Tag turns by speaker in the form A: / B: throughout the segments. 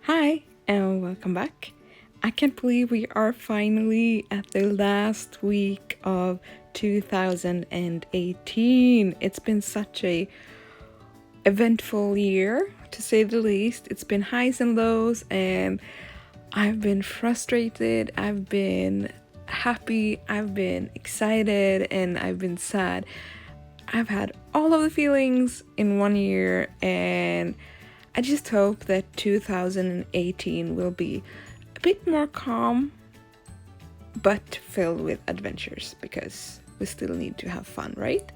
A: Hi, and welcome back. I can't believe we are finally at the last week of 2018. It's been such a eventful year, to say the least. It's been highs and lows, and I've been frustrated, I've been happy, I've been excited, and I've been sad. I've had all of the feelings in one year, and I just hope that 2018 will be a bit more calm, but filled with adventures, because we still need to have fun, right?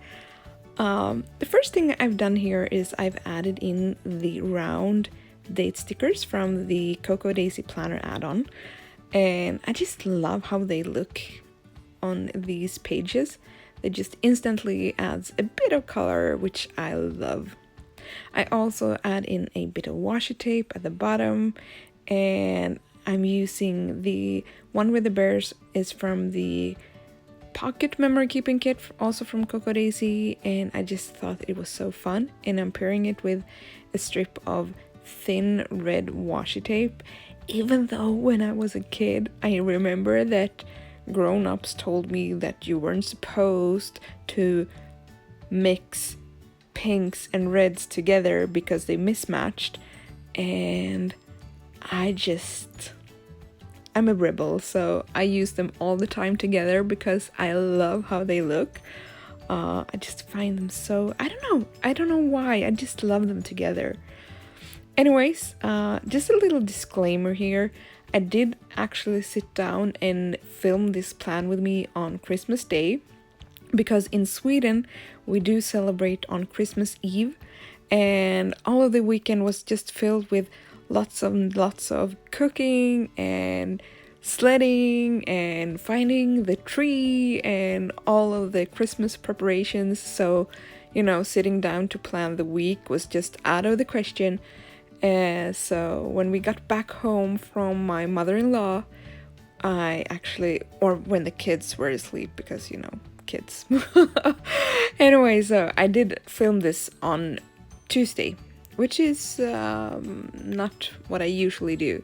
A: The first thing I've done here is I've added in the round date stickers from the Cocoa Daisy Planner add-on, and I just love how they look on these pages. It just instantly adds a bit of color, which I love. I also add in a bit of washi tape at the bottom, and I'm using the one with the bears is from the pocket memory keeping kit, also from Cocoa Daisy, and I just thought it was so fun, and I'm pairing it with a strip of thin red washi tape, even though when I was a kid I remember that grown-ups told me that you weren't supposed to mix pinks and reds together because they mismatched, and I'm a rebel, so I use them all the time together because I love how they look. I just find them so, I don't know why, I just love them together. Anyways, just a little disclaimer here. I did actually sit down and film this plan with me on Christmas Day, because in Sweden we do celebrate on Christmas Eve, and all of the weekend was just filled with lots of cooking and sledding and finding the tree and all of the Christmas preparations. So, sitting down to plan the week was just out of the question. So when we got back home from my mother-in-law, or when the kids were asleep, because kids. Anyway, so I did film this on Tuesday, which is not what I usually do,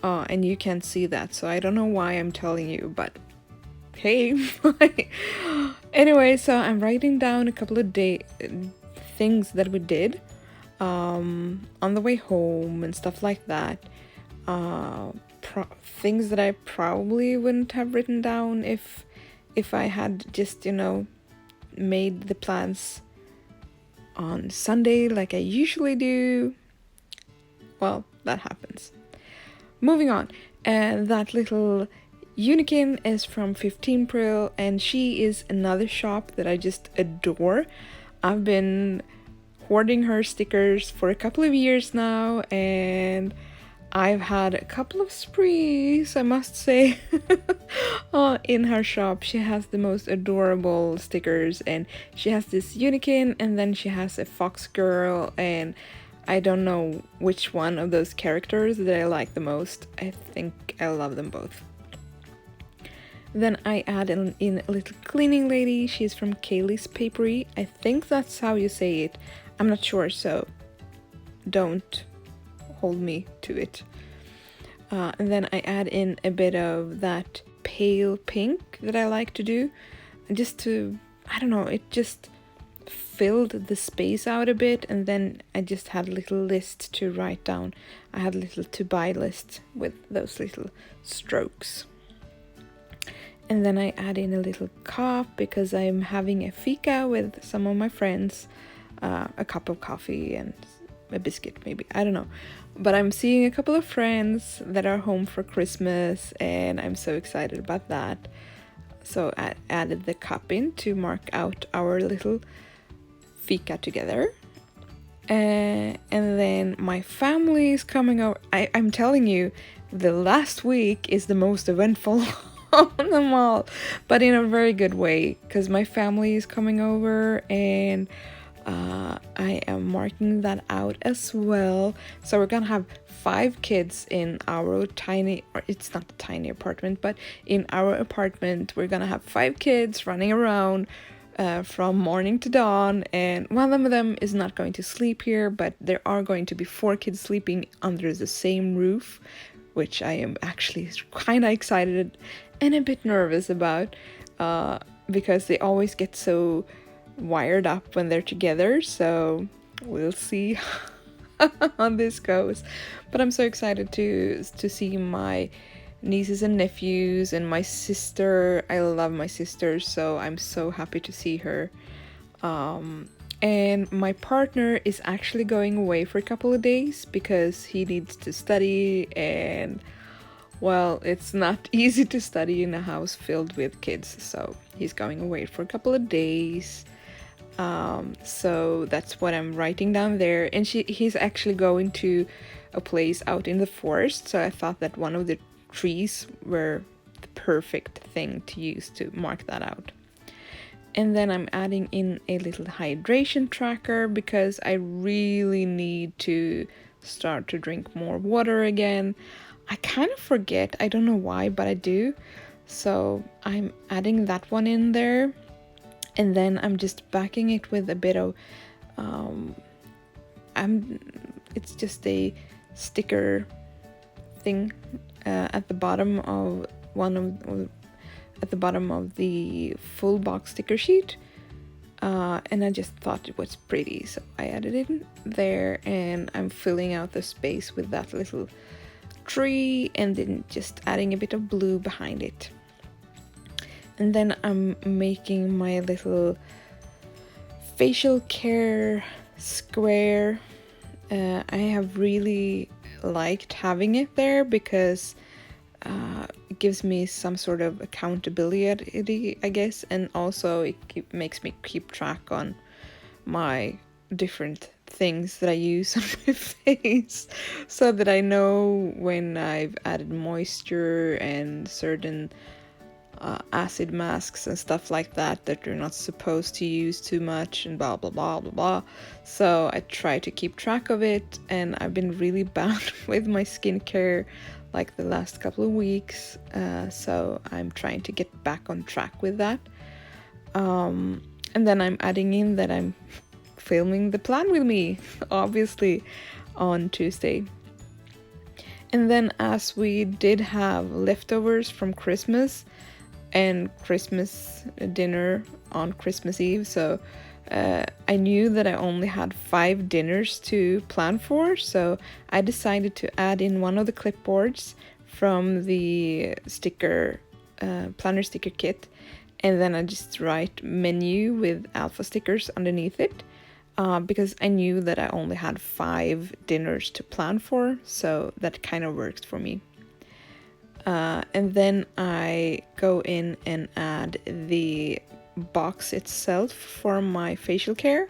A: and you can't see that, so I don't know why I'm telling you, but hey. Anyway, so I'm writing down a couple of things that we did on the way home and stuff like that. Things that I probably wouldn't have written down if I had just, made the plans on Sunday like I usually do. Well, that happens. Moving on, and that little unicorn is from Fifteenpril, and she is another shop that I just adore. I've been hoarding her stickers for a couple of years now, and I've had a couple of sprees, I must say. In her shop. She has the most adorable stickers, and she has this unicorn, and then she has a fox girl, and I don't know which one of those characters that I like the most. I think I love them both. Then I add in a little cleaning lady. She's from Kaelis Paperie. I think that's how you say it. I'm not sure, so don't hold me to it. And then I add in a bit of that pale pink that I like to do, just to, I don't know, it just filled the space out a bit, and then I just had a little list to write down. I had a little to buy list with those little strokes. And then I add in a little cup because I'm having a fika with some of my friends, a cup of coffee and a biscuit maybe, I don't know. But I'm seeing a couple of friends that are home for Christmas, and I'm so excited about that. So I added the cup in to mark out our little fika together. And then my family is coming over. I'm telling you, the last week is the most eventful of them all, but in a very good way, because my family is coming over, and I am marking that out as well. So we're gonna have 5 kids in our tiny, or it's not a tiny apartment, but in our apartment we're gonna have 5 kids running around, from morning to dawn, and one of them is not going to sleep here, but there are going to be 4 kids sleeping under the same roof, which I am actually kind of excited and a bit nervous about, because they always get so wired up when they're together, so we'll see how this goes. But I'm so excited to see my nieces and nephews and my sister. I love my sister, so I'm so happy to see her. And my partner is actually going away for a couple of days because he needs to study, and well, it's not easy to study in a house filled with kids, so he's going away for a couple of days. So that's what I'm writing down there. And he's actually going to a place out in the forest, so I thought that one of the trees were the perfect thing to use to mark that out. And then I'm adding in a little hydration tracker because I really need to start to drink more water again. I kind of forget, I don't know why, but I do. So I'm adding that one in there. And then I'm just backing it with a bit of, it's just a sticker thing at the bottom of at the bottom of the full box sticker sheet, and I just thought it was pretty, so I added it in there, and I'm filling out the space with that little tree and then just adding a bit of blue behind it. And then I'm making my little facial care square. I have really liked having it there because it gives me some sort of accountability, I guess, and also it makes me keep track on my different things that I use on my face, so that I know when I've added moisture and certain acid masks and stuff like that you're not supposed to use too much, and blah blah blah blah blah. So I try to keep track of it, and I've been really bad with my skincare like the last couple of weeks, so I'm trying to get back on track with that. And then I'm adding in that I'm filming the plan with me, obviously, on Tuesday. And then, as we did have leftovers from Christmas and Christmas dinner on Christmas Eve, so I knew that I only had 5 dinners to plan for, so I decided to add in one of the clipboards from the sticker planner sticker kit, and then I just write menu with alpha stickers underneath it, because I knew that I only had 5 dinners to plan for, so that kind of worked for me. And then I go in and add the box itself for my facial care.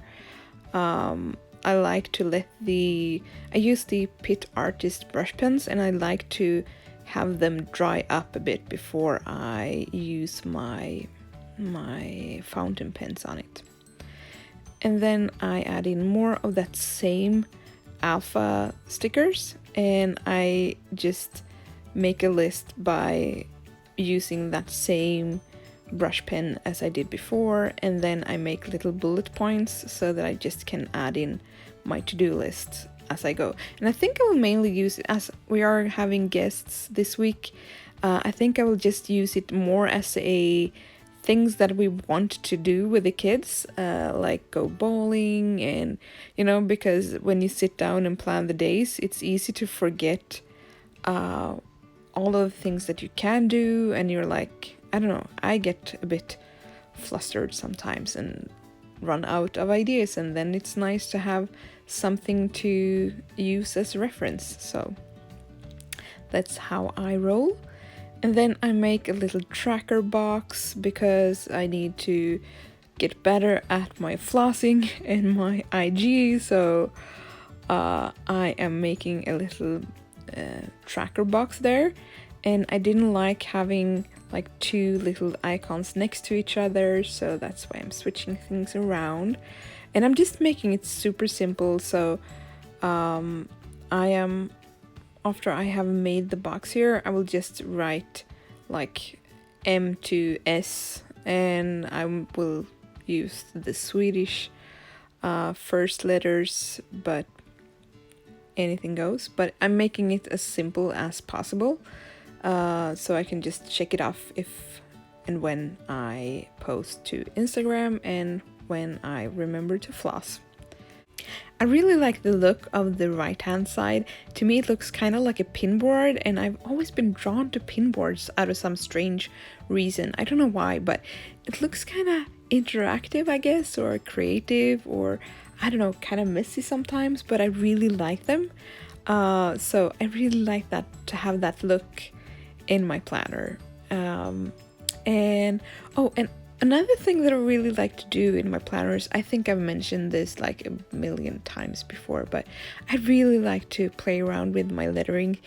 A: I like to I use the Pitt Artist brush pens, and I like to have them dry up a bit before I use my fountain pens on it. And then I add in more of that same alpha stickers, and I just make a list by using that same brush pen as I did before, and then I make little bullet points so that I just can add in my to-do list as I go. And I think I will mainly use it, as we are having guests this week, I think I will just use it more as a things that we want to do with the kids, like go bowling, and because when you sit down and plan the days, it's easy to forget all of the things that you can do, and you're like, I don't know, I get a bit flustered sometimes and run out of ideas, and then it's nice to have something to use as reference. So that's how I roll. And then I make a little tracker box because I need to get better at my flossing and my IG, so I am making a little tracker box there. And I didn't like having like 2 little icons next to each other, so that's why I'm switching things around. And I'm just making it super simple, so after I have made the box here, I will just write like M to S, and I will used the Swedish first letters, but anything goes. But I'm making it as simple as possible, so I can just check it off if and when I post to Instagram and when I remember to floss. I really like the look of the right hand side. To me it looks kind of like a pinboard, and I've always been drawn to pinboards out of some strange reason. I don't know why, but it looks kind of interactive, I guess, or creative, or I don't know, kind of messy sometimes, but I really like them. So I really like that, to have that look in my planner. And another thing that I really like to do in my planners, I think I've mentioned this like a million times before, but I really like to play around with my lettering.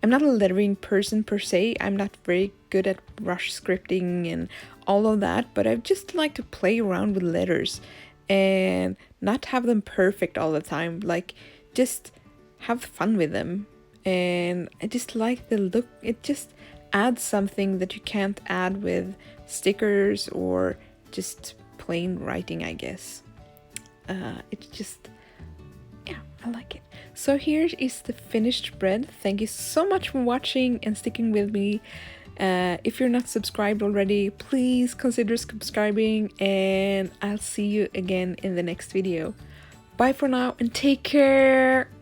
A: I'm not a lettering person per se. I'm not very good at brush scripting and all of that, but I just like to play around with letters and not have them perfect all the time. Like, just have fun with them. And I just like the look. It just adds something that you can't add with stickers or just plain writing, I guess. It's just, yeah, I like it. So here is the finished spread. Thank you so much for watching and sticking with me. If you're not subscribed already, please consider subscribing, and I'll see you again in the next video. Bye for now and take care!